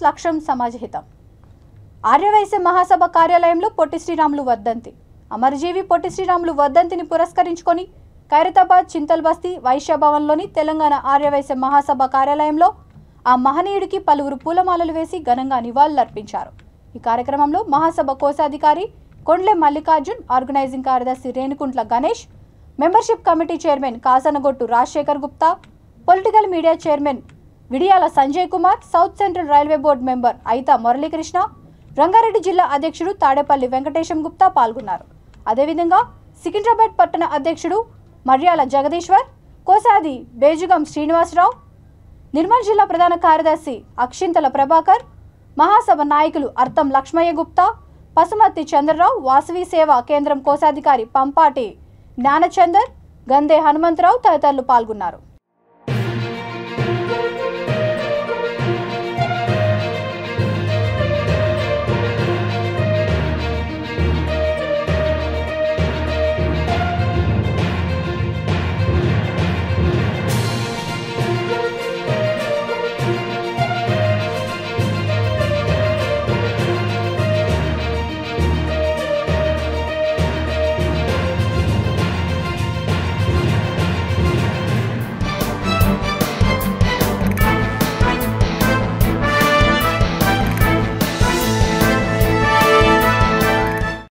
లక్ష్యం సమాజహితం. ఆర్యవైశ్య మహాసభ కార్యాలయంలో పొట్టి శ్రీరాములు వర్ధంతి. అమరజీవి పొట్టి శ్రీరాములు వర్ధంతిని పురస్కరించుకొని ఖైరతాబాద్ చింతల్ బస్తీ వైశ్య భవన్లోని తెలంగాణ ఆర్యవైశ్య మహాసభ కార్యాలయంలో ఆ మహనీయుడికి పలువురు పూలమాలలు వేసి ఘనంగా నివాళులర్పించారు. ఈ కార్యక్రమంలో మహాసభ కోశాధికారి కొండ్లె మల్లికార్జున్, ఆర్గనైజింగ్ కార్యదర్శి Renukuntla Ganesh, membership committee chairman Kasanagottu Rajasekhar Gupta, political media chairman Vidiyala Sanjay Kumar, south central railway board member Aitha Muralikrishna, Rangareddy జిల్లా అధ్యక్షుడు తాడేపల్లి వెంకటేశం గుప్తా పాల్గొన్నారు. అదేవిధంగా సికింద్రాబాద్ పట్టణ అధ్యక్షుడు మర్యాల జగదీశ్వర్, కోశాది బేజుగం శ్రీనివాసరావు, నిర్మల్ జిల్లా ప్రధాన కార్యదర్శి అక్షింతల ప్రభాకర్, మహాసభ నాయకులు అర్థం లక్ష్మయ్య గుప్తా, పసుమర్తి చంద్రరావు, వాసవి సేవా కేంద్రం కోశాధికారి పంపాటి జ్ఞానచందర్, గందే హనుమంతరావు తదితరులు పాల్గొన్నారు.